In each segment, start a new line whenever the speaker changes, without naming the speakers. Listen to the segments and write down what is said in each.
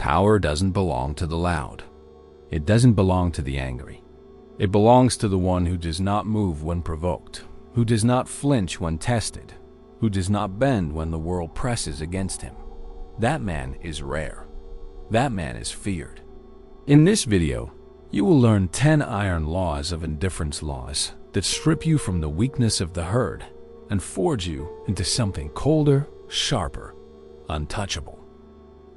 Power doesn't belong to the loud. It doesn't belong to the angry. It belongs to the one who does not move when provoked, who does not flinch when tested, who does not bend when the world presses against him. That man is rare. That man is feared. In this video, you will learn 10 iron laws of indifference laws that strip you from the weakness of the herd and forge you into something colder, sharper, untouchable.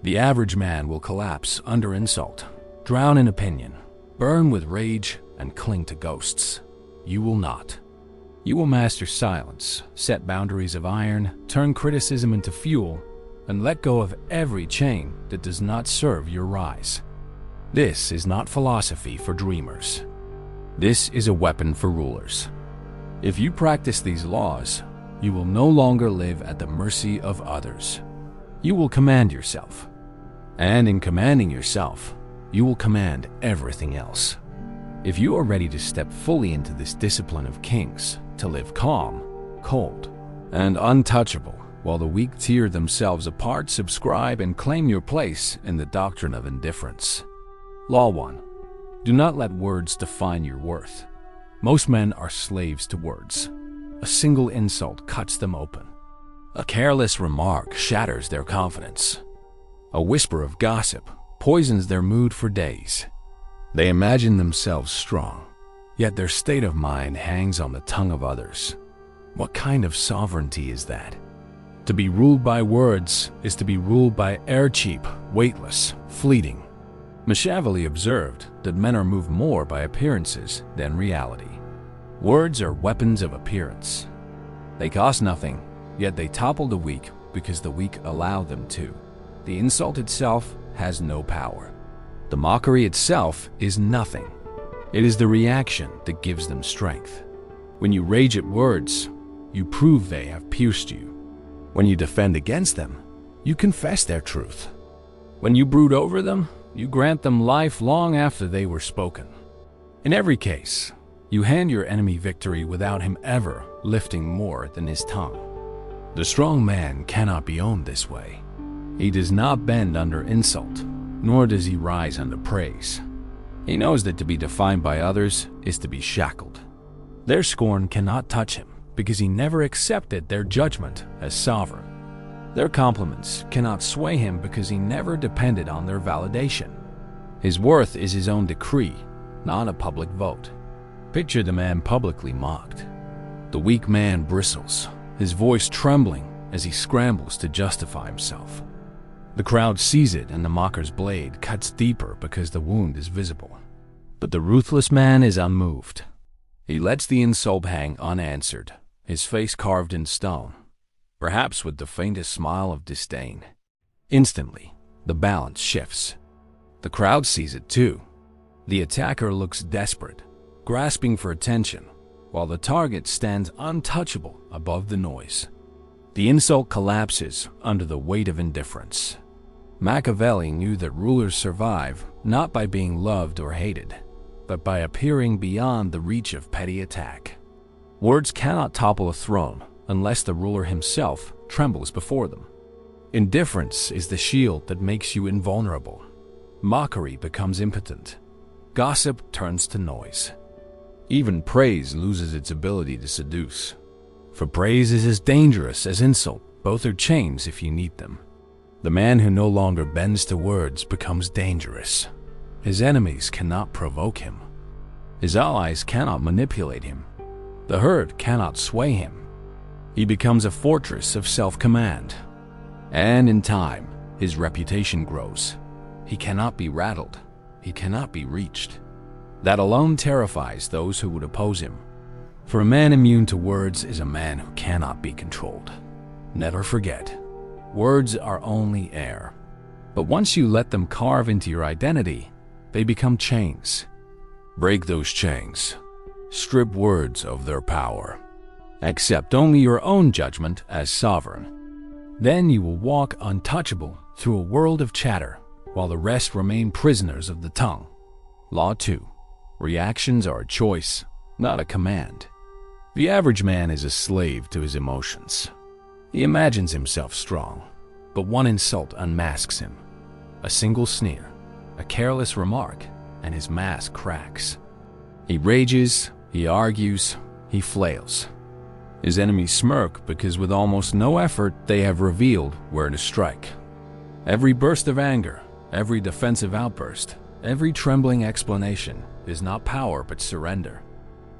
The average man will collapse under insult, drown in opinion, burn with rage, and cling to ghosts. You will not. You will master silence, set boundaries of iron, turn criticism into fuel, and let go of every chain that does not serve your rise. This is not philosophy for dreamers. This is a weapon for rulers. If you practice these laws, you will no longer live at the mercy of others. You will command yourself. And in commanding yourself, you will command everything else. If you are ready to step fully into this discipline of kings, to live calm, cold, and untouchable, while the weak tear themselves apart, subscribe and claim your place in the doctrine of indifference. Law 1. Do not let words define your worth. Most men are slaves to words. A single insult cuts them open. A careless remark shatters their confidence. A whisper of gossip poisons their mood for days. They imagine themselves strong, yet their state of mind hangs on the tongue of others. What kind of sovereignty is that? To be ruled by words is to be ruled by air, cheap, weightless, fleeting. Machiavelli observed that men are moved more by appearances than reality. Words are weapons of appearance. They cost nothing, yet they topple the weak because the weak allow them to. The insult itself has no power. The mockery itself is nothing. It is the reaction that gives them strength. When you rage at words, you prove they have pierced you. When you defend against them, you confess their truth. When you brood over them, you grant them life long after they were spoken. In every case, you hand your enemy victory without him ever lifting more than his tongue. The strong man cannot be owned this way. He does not bend under insult, nor does he rise under praise. He knows that to be defined by others is to be shackled. Their scorn cannot touch him because he never accepted their judgment as sovereign. Their compliments cannot sway him because he never depended on their validation. His worth is his own decree, not a public vote. Picture the man publicly mocked. The weak man bristles, his voice trembling as he scrambles to justify himself. The crowd sees it, and the mocker's blade cuts deeper because the wound is visible. But the ruthless man is unmoved. He lets the insult hang unanswered, his face carved in stone, perhaps with the faintest smile of disdain. Instantly, the balance shifts. The crowd sees it too. The attacker looks desperate, grasping for attention, while the target stands untouchable above the noise. The insult collapses under the weight of indifference. Machiavelli knew that rulers survive not by being loved or hated, but by appearing beyond the reach of petty attack. Words cannot topple a throne unless the ruler himself trembles before them. Indifference is the shield that makes you invulnerable. Mockery becomes impotent. Gossip turns to noise. Even praise loses its ability to seduce. For praise is as dangerous as insult. Both are chains if you need them. The man who no longer bends to words becomes dangerous. His enemies cannot provoke him. His allies cannot manipulate him. The herd cannot sway him. He becomes a fortress of self-command. And in time, his reputation grows. He cannot be rattled. He cannot be reached. That alone terrifies those who would oppose him. For a man immune to words is a man who cannot be controlled. Never forget, words are only air. But once you let them carve into your identity, they become chains. Break those chains. Strip words of their power. Accept only your own judgment as sovereign. Then you will walk untouchable through a world of chatter, while the rest remain prisoners of the tongue. Law 2. Reactions are a choice, not a command. The average man is a slave to his emotions. He imagines himself strong, but one insult unmasks him. A single sneer, a careless remark, and his mask cracks. He rages, he argues, he flails. His enemies smirk because with almost no effort they have revealed where to strike. Every burst of anger, every defensive outburst, every trembling explanation is not power but surrender.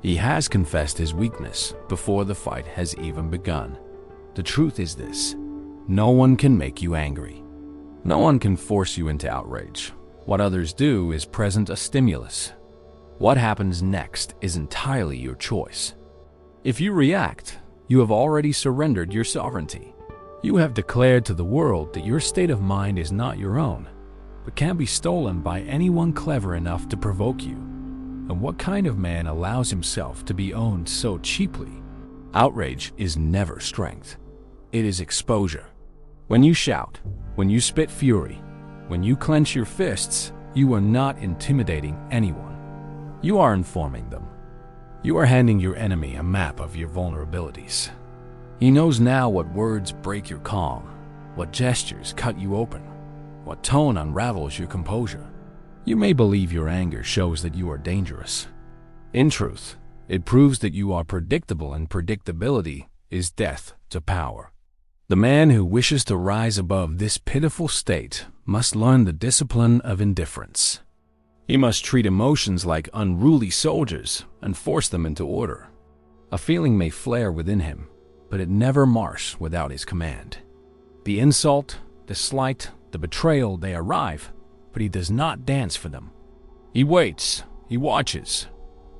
He has confessed his weakness before the fight has even begun. The truth is this: no one can make you angry. No one can force you into outrage. What others do is present a stimulus. What happens next is entirely your choice. If you react, you have already surrendered your sovereignty. You have declared to the world that your state of mind is not your own, but can be stolen by anyone clever enough to provoke you. And what kind of man allows himself to be owned so cheaply? Outrage is never strength. It is exposure. When you shout, when you spit fury, when you clench your fists, you are not intimidating anyone. You are informing them. You are handing your enemy a map of your vulnerabilities. He knows now what words break your calm, what gestures cut you open, what tone unravels your composure. You may believe your anger shows that you are dangerous. In truth, it proves that you are predictable, and predictability is death to power. The man who wishes to rise above this pitiful state must learn the discipline of indifference. He must treat emotions like unruly soldiers and force them into order. A feeling may flare within him, but it never marches without his command. The insult, the slight, the betrayal, they arrive, but he does not dance for them. He waits, he watches,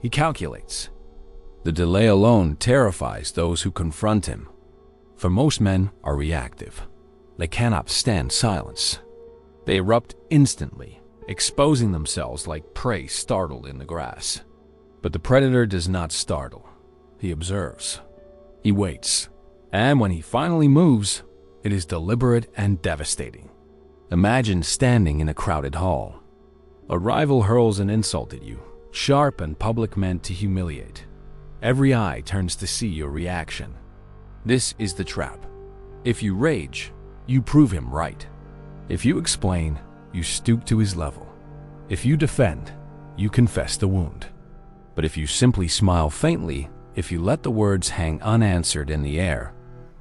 he calculates. The delay alone terrifies those who confront him. For most men are reactive. They cannot stand silence. They erupt instantly, exposing themselves like prey startled in the grass. But the predator does not startle. He observes. He waits. And when he finally moves, it is deliberate and devastating. Imagine standing in a crowded hall. A rival hurls an insult at you, sharp and public, meant to humiliate. Every eye turns to see your reaction. This is the trap. If you rage, you prove him right. If you explain, you stoop to his level. If you defend, you confess the wound. But if you simply smile faintly, if you let the words hang unanswered in the air,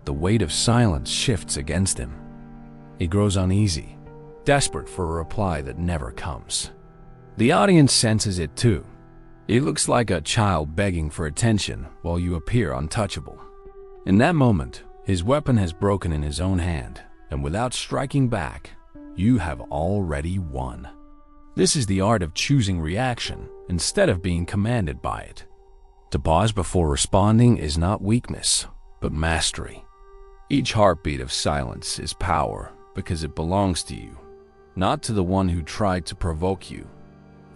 the weight of silence shifts against him. He grows uneasy, desperate for a reply that never comes. The audience senses it too. He looks like a child begging for attention while you appear untouchable. In that moment, his weapon has broken in his own hand, and without striking back, you have already won. This is the art of choosing reaction instead of being commanded by it. To pause before responding is not weakness, but mastery. Each heartbeat of silence is power because it belongs to you, not to the one who tried to provoke you.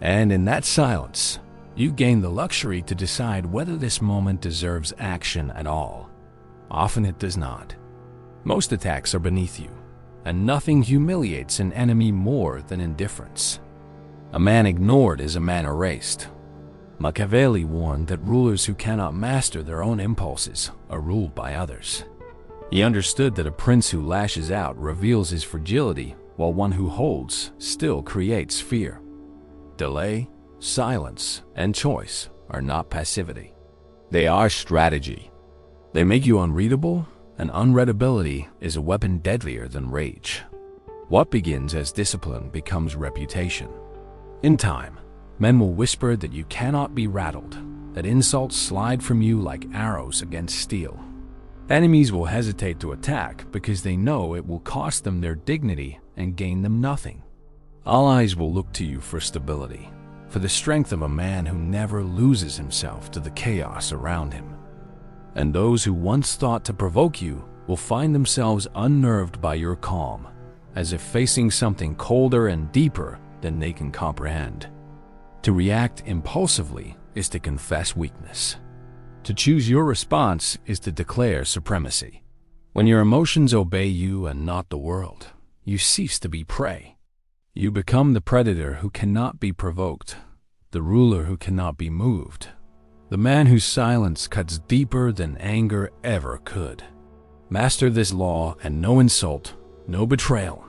And in that silence, you gain the luxury to decide whether this moment deserves action at all. Often it does not. Most attacks are beneath you, and nothing humiliates an enemy more than indifference. A man ignored is a man erased. Machiavelli warned that rulers who cannot master their own impulses are ruled by others. He understood that a prince who lashes out reveals his fragility, while one who holds still creates fear. Delay, silence, and choice are not passivity. They are strategy. They make you unreadable, and unreadability is a weapon deadlier than rage. What begins as discipline becomes reputation. In time, men will whisper that you cannot be rattled, that insults slide from you like arrows against steel. Enemies will hesitate to attack because they know it will cost them their dignity and gain them nothing. Allies will look to you for stability, for the strength of a man who never loses himself to the chaos around him. And those who once thought to provoke you will find themselves unnerved by your calm, as if facing something colder and deeper than they can comprehend. To react impulsively is to confess weakness. To choose your response is to declare supremacy. When your emotions obey you and not the world, you cease to be prey. You become the predator who cannot be provoked, the ruler who cannot be moved, the man whose silence cuts deeper than anger ever could. Master this law, and no insult, no betrayal,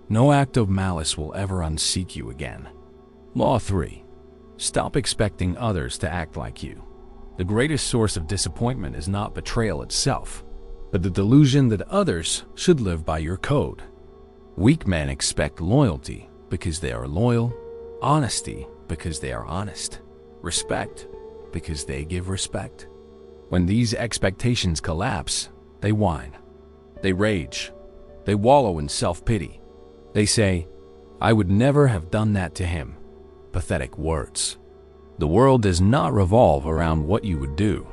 No act of malice will ever unseat you again. Law 3. Stop expecting others to act like you. The greatest source of disappointment is not betrayal itself, but the delusion that others should live by your code. Weak men expect loyalty because they are loyal, honesty because they are honest, respect because they give respect. When these expectations collapse, they whine, they rage, they wallow in self-pity. They say, "I would never have done that to him." Pathetic words. The world does not revolve around what you would do.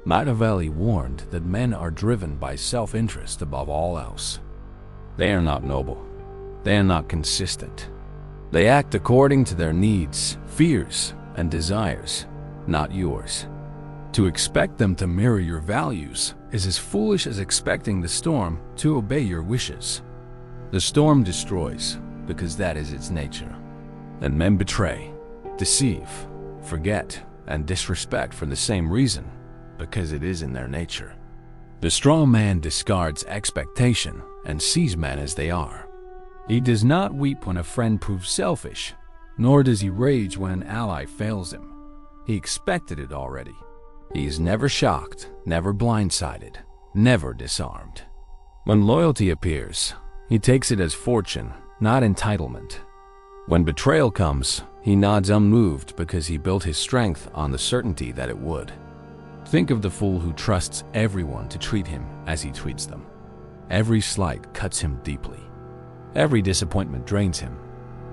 Machiavelli warned that men are driven by self-interest above all else. They are not noble. They are not consistent. They act according to their needs, fears, and desires, not yours. To expect them to mirror your values is as foolish as expecting the storm to obey your wishes. The storm destroys because that is its nature. And men betray, deceive, forget, and disrespect for the same reason, because it is in their nature. The strong man discards expectation and sees men as they are. He does not weep when a friend proves selfish, nor does he rage when an ally fails him. He expected it already. He is never shocked, never blindsided, never disarmed. When loyalty appears, he takes it as fortune, not entitlement. When betrayal comes, he nods unmoved because he built his strength on the certainty that it would. Think of the fool who trusts everyone to treat him as he treats them. Every slight cuts him deeply. Every disappointment drains him.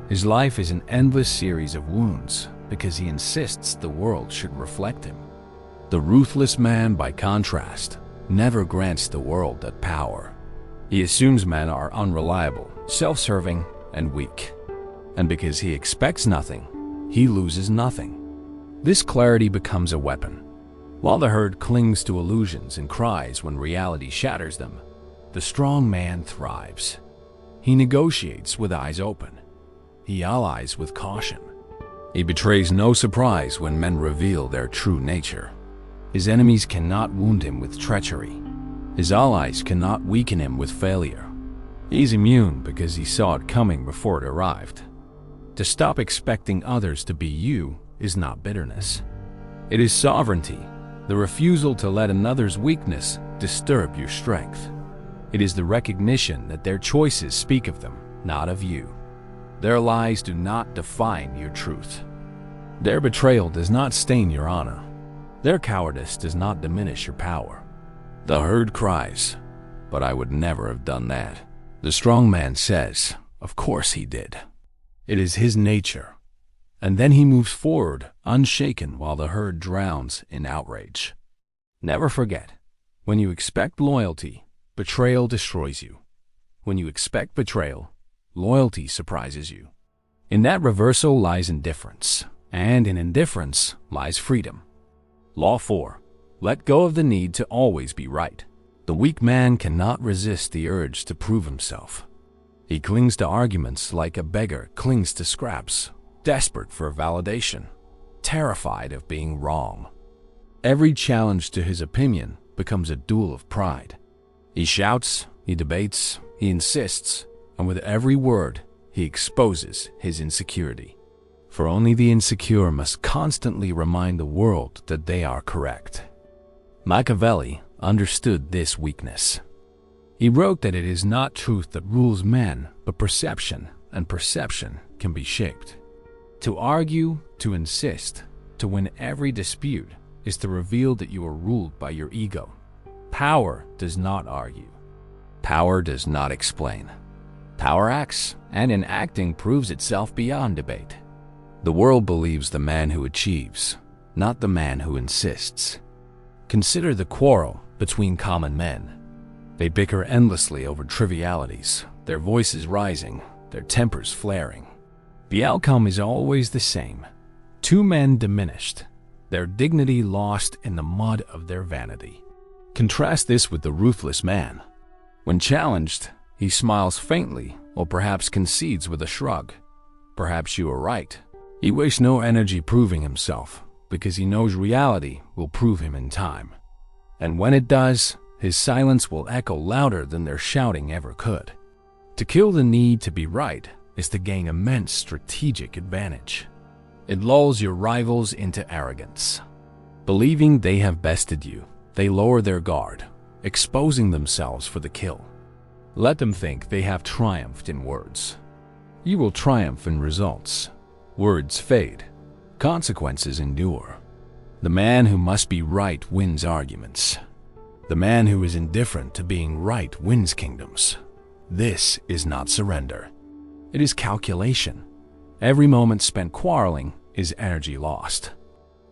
His life is an endless series of wounds because he insists the world should reflect him. The ruthless man, by contrast, never grants the world that power. He assumes men are unreliable, self-serving, and weak. And because he expects nothing, he loses nothing. This clarity becomes a weapon. While the herd clings to illusions and cries when reality shatters them, the strong man thrives. He negotiates with eyes open. He allies with caution. He betrays no surprise when men reveal their true nature. His enemies cannot wound him with treachery. His allies cannot weaken him with failure. He's immune because he saw it coming before it arrived. To stop expecting others to be you is not bitterness. It is sovereignty, the refusal to let another's weakness disturb your strength. It is the recognition that their choices speak of them, not of you. Their lies do not define your truth. Their betrayal does not stain your honor. Their cowardice does not diminish your power. The herd cries, "But I would never have done that." The strong man says, "Of course he did." It is his nature. And then he moves forward, unshaken, while the herd drowns in outrage. Never forget, when you expect loyalty, betrayal destroys you. When you expect betrayal, loyalty surprises you. In that reversal lies indifference, and in indifference lies freedom. Law 4. Let go of the need to always be right. The weak man cannot resist the urge to prove himself. He clings to arguments like a beggar clings to scraps, desperate for validation, terrified of being wrong. Every challenge to his opinion becomes a duel of pride. He shouts, he debates, he insists, and with every word, he exposes his insecurity. For only the insecure must constantly remind the world that they are correct. Machiavelli understood this weakness. He wrote that it is not truth that rules men, but perception, and perception can be shaped. To argue, to insist, to win every dispute is to reveal that you are ruled by your ego. Power does not argue. Power does not explain. Power acts, and in acting proves itself beyond debate. The world believes the man who achieves, not the man who insists. Consider the quarrel between common men. They bicker endlessly over trivialities, their voices rising, their tempers flaring. The outcome is always the same. Two men diminished, their dignity lost in the mud of their vanity. Contrast this with the ruthless man. When challenged, he smiles faintly or perhaps concedes with a shrug. Perhaps you are right. He wastes no energy proving himself because he knows reality will prove him in time. And when it does, his silence will echo louder than their shouting ever could. To kill the need to be right is to gain immense strategic advantage. It lulls your rivals into arrogance. Believing they have bested you, they lower their guard, exposing themselves for the kill. Let them think they have triumphed in words. You will triumph in results. Words fade. Consequences endure. The man who must be right wins arguments. The man who is indifferent to being right wins kingdoms. This is not surrender. It is calculation. Every moment spent quarreling is energy lost.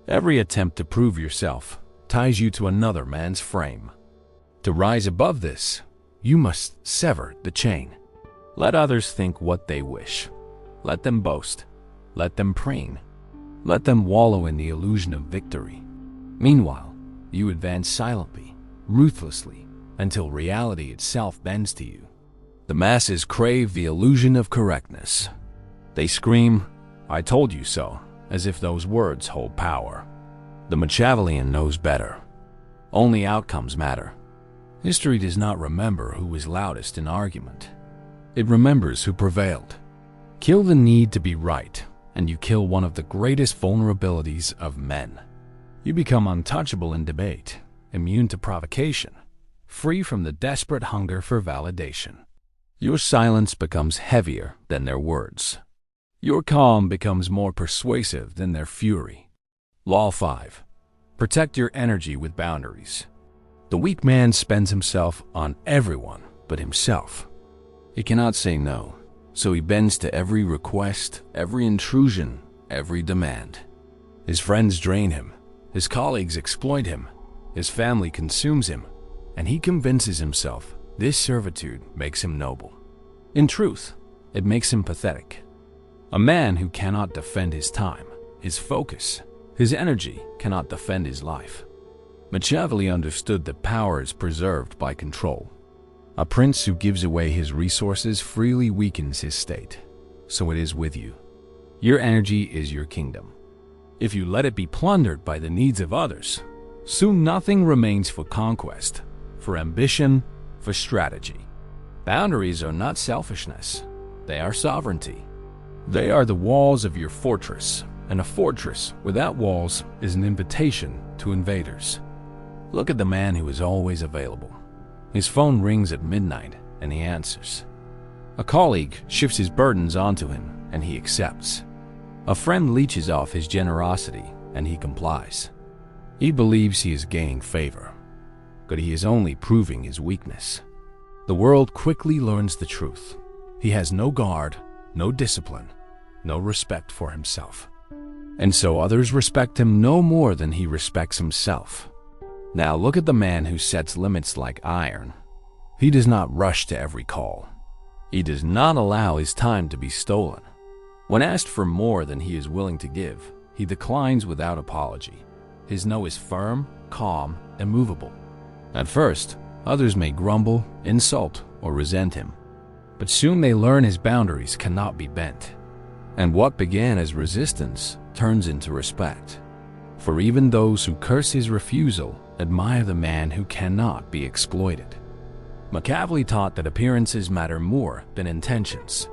Every attempt to prove yourself ties you to another man's frame. To rise above this, you must sever the chain. Let others think what they wish. Let them boast. Let them preen. Let them wallow in the illusion of victory. Meanwhile, you advance silently, ruthlessly, until reality itself bends to you. The masses crave the illusion of correctness. They scream, "I told you so," as if those words hold power. The Machiavellian knows better. Only outcomes matter. History does not remember who was loudest in argument. It remembers who prevailed. Kill the need to be right, and you kill one of the greatest vulnerabilities of men. You become untouchable in debate, immune to provocation, free from the desperate hunger for validation. Your silence becomes heavier than their words. Your calm becomes more persuasive than their fury. Law 5. Protect your energy with boundaries. The weak man spends himself on everyone but himself. He cannot say no, so he bends to every request, every intrusion, every demand. His friends drain him, his colleagues exploit him, his family consumes him, and he convinces himself this servitude makes him noble. In truth, it makes him pathetic. A man who cannot defend his time, his focus, his energy cannot defend his life. Machiavelli understood that power is preserved by control. A prince who gives away his resources freely weakens his state. So it is with you. Your energy is your kingdom. If you let it be plundered by the needs of others, soon nothing remains for conquest, for ambition, for strategy. Boundaries are not selfishness. They are sovereignty. They are the walls of your fortress, and a fortress without walls is an invitation to invaders. Look at the man who is always available. His phone rings at midnight, and he answers. A colleague shifts his burdens onto him, and he accepts. A friend leeches off his generosity, and he complies. He believes he is gaining favor, but he is only proving his weakness. The world quickly learns the truth. He has no guard, no discipline, no respect for himself. And so others respect him no more than he respects himself. Now look at the man who sets limits like iron. He does not rush to every call. He does not allow his time to be stolen. When asked for more than he is willing to give, he declines without apology. His no is firm, calm, immovable. At first, others may grumble, insult, or resent him. But soon they learn his boundaries cannot be bent. And what began as resistance turns into respect. For even those who curse his refusal admire the man who cannot be exploited. Machiavelli taught that appearances matter more than intentions.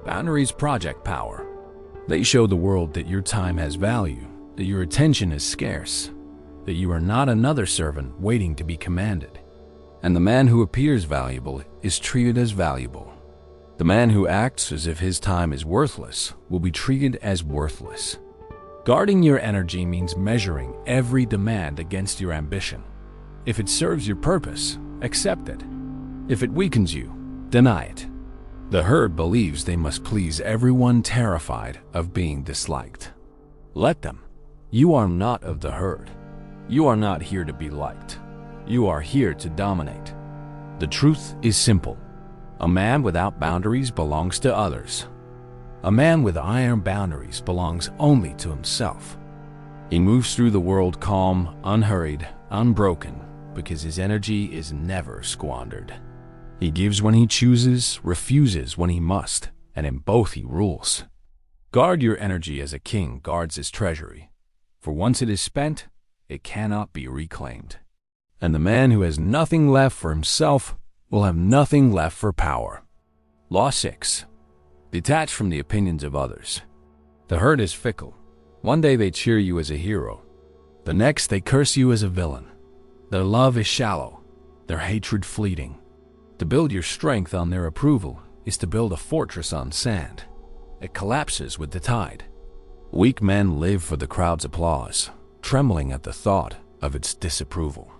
Boundaries project power. They show the world that your time has value, that your attention is scarce, that you are not another servant waiting to be commanded. And the man who appears valuable is treated as valuable. The man who acts as if his time is worthless will be treated as worthless. Guarding your energy means measuring every demand against your ambition. If it serves your purpose, accept it. If it weakens you, deny it. The herd believes they must please everyone, terrified of being disliked. Let them. You are not of the herd. You are not here to be liked. You are here to dominate. The truth is simple. A man without boundaries belongs to others. A man with iron boundaries belongs only to himself. He moves through the world calm, unhurried, unbroken, because his energy is never squandered. He gives when he chooses, refuses when he must, and in both he rules. Guard your energy as a king guards his treasury, for once it is spent, it cannot be reclaimed. And the man who has nothing left for himself will have nothing left for power. Law 6. Detach from the opinions of others. The herd is fickle. One day they cheer you as a hero. The next they curse you as a villain. Their love is shallow, their hatred fleeting. To build your strength on their approval is to build a fortress on sand. It collapses with the tide. Weak men live for the crowd's applause, trembling at the thought of its disapproval.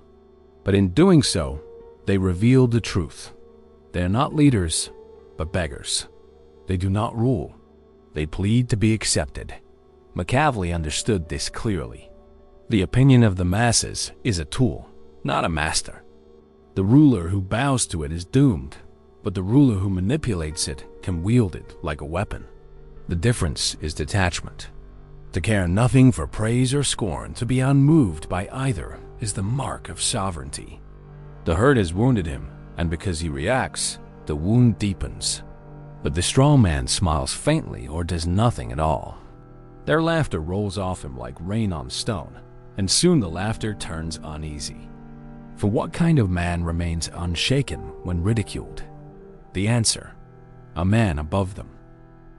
But in doing so, they reveal the truth. They are not leaders, but beggars. They do not rule. They plead to be accepted. Machiavelli understood this clearly. The opinion of the masses is a tool, not a master. The ruler who bows to it is doomed, but the ruler who manipulates it can wield it like a weapon. The difference is detachment. To care nothing for praise or scorn, to be unmoved by either, is the mark of sovereignty. The herd has wounded him, and because he reacts, the wound deepens. But the strong man smiles faintly or does nothing at all. Their laughter rolls off him like rain on stone, and soon the laughter turns uneasy. For what kind of man remains unshaken when ridiculed? The answer: a man above them.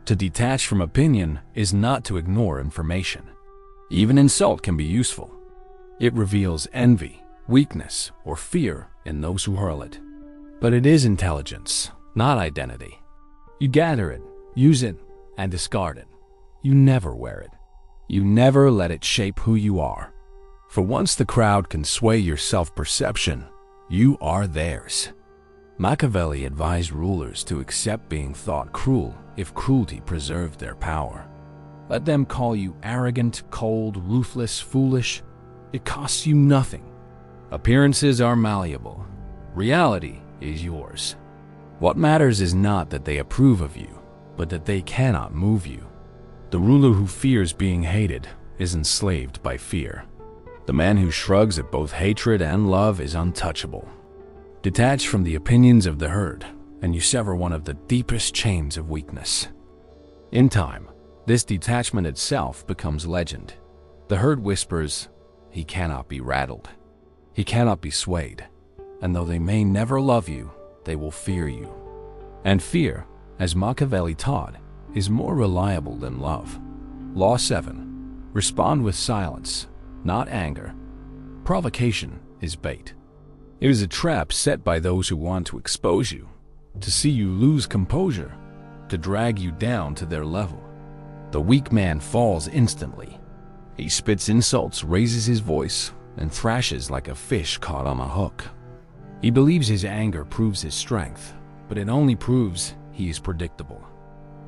To detach from opinion is not to ignore information. Even insult can be useful. It reveals envy, weakness, or fear in those who hurl it. But it is intelligence, not identity. You gather it, use it, and discard it. You never wear it. You never let it shape who you are. For once the crowd can sway your self-perception, you are theirs. Machiavelli advised rulers to accept being thought cruel if cruelty preserved their power. Let them call you arrogant, cold, ruthless, foolish. It costs you nothing. Appearances are malleable. Reality is yours. What matters is not that they approve of you, but that they cannot move you. The ruler who fears being hated is enslaved by fear. The man who shrugs at both hatred and love is untouchable. Detach from the opinions of the herd, and you sever one of the deepest chains of weakness. In time, this detachment itself becomes legend. The herd whispers, "He cannot be rattled. He cannot be swayed. And though they may never love you, they will fear you." And fear, as Machiavelli taught, is more reliable than love. Law 7. Respond with silence, not anger. Provocation is bait. It is a trap set by those who want to expose you, to see you lose composure, to drag you down to their level. The weak man falls instantly. He spits insults, raises his voice, and thrashes like a fish caught on a hook. He believes his anger proves his strength, but it only proves he is predictable.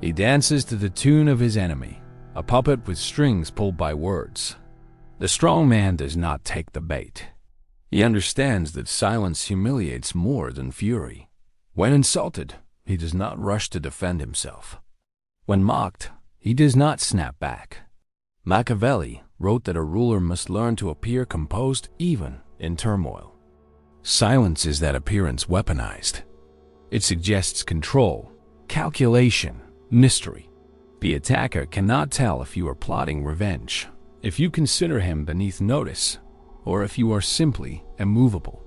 He dances to the tune of his enemy, a puppet with strings pulled by words. The strong man does not take the bait. He understands that silence humiliates more than fury. When insulted, he does not rush to defend himself. When mocked, he does not snap back. Machiavelli wrote that a ruler must learn to appear composed even in turmoil. Silence is that appearance weaponized. It suggests control, calculation, mystery. The attacker cannot tell if you are plotting revenge, if you consider him beneath notice, or if you are simply immovable.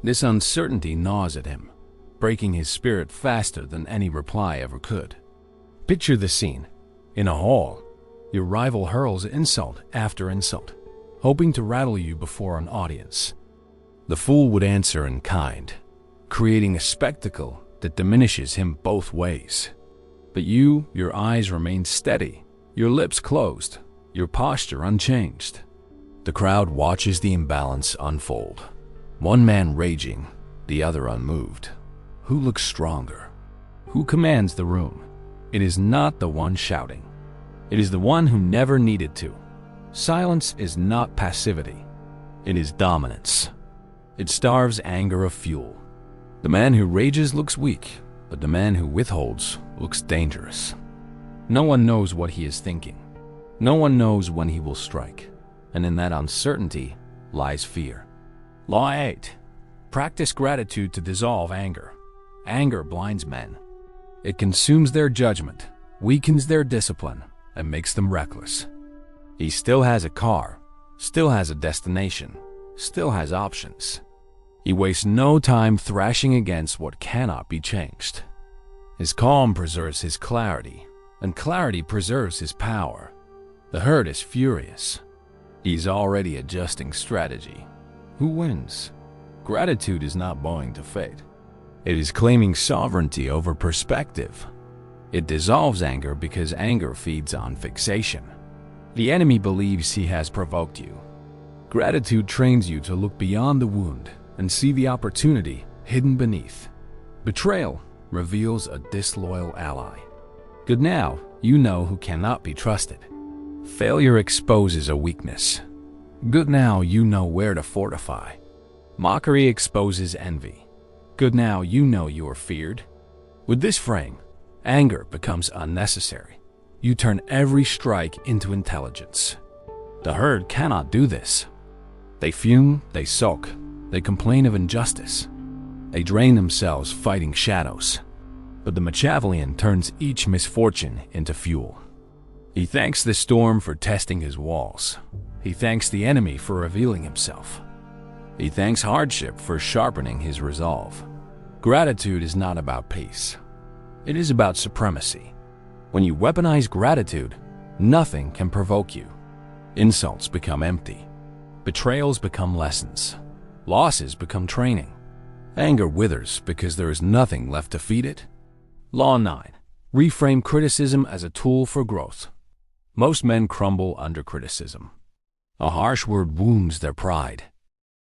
This uncertainty gnaws at him, breaking his spirit faster than any reply ever could. Picture the scene. In a hall, your rival hurls insult after insult, hoping to rattle you before an audience. The fool would answer in kind, creating a spectacle that diminishes him both ways. But your eyes remain steady, your lips closed, your posture unchanged. The crowd watches the imbalance unfold. One man raging, the other unmoved. Who looks stronger? Who commands the room? It is not the one shouting. It is the one who never needed to. Silence is not passivity. It is dominance. It starves anger of fuel. The man who rages looks weak, but the man who withholds looks dangerous. No one knows what he is thinking. No one knows when he will strike. And in that uncertainty lies fear. Law 8. Practice gratitude to dissolve anger. Anger blinds men. It consumes their judgment, weakens their discipline, and makes them reckless. He still has a car, still has a destination, still has options. He wastes no time thrashing against what cannot be changed. His calm preserves his clarity, and clarity preserves his power. The herd is furious. He's already adjusting strategy. Who wins? Gratitude is not bowing to fate. It is claiming sovereignty over perspective. It dissolves anger because anger feeds on fixation. The enemy believes he has provoked you. Gratitude trains you to look beyond the wound and see the opportunity hidden beneath. Betrayal reveals a disloyal ally. Good now, you know who cannot be trusted. Failure exposes a weakness. Good now, you know where to fortify. Mockery exposes envy. Good now, you know you are feared. With this frame, anger becomes unnecessary. You turn every strike into intelligence. The herd cannot do this. They fume, they sulk, they complain of injustice. They drain themselves fighting shadows. But the Machiavellian turns each misfortune into fuel. He thanks the storm for testing his walls. He thanks the enemy for revealing himself. He thanks hardship for sharpening his resolve. Gratitude is not about peace. It is about supremacy. When you weaponize gratitude, nothing can provoke you. Insults become empty. Betrayals become lessons. Losses become training. Anger withers because there is nothing left to feed it. Law 9. Reframe criticism as a tool for growth. Most men crumble under criticism. A harsh word wounds their pride.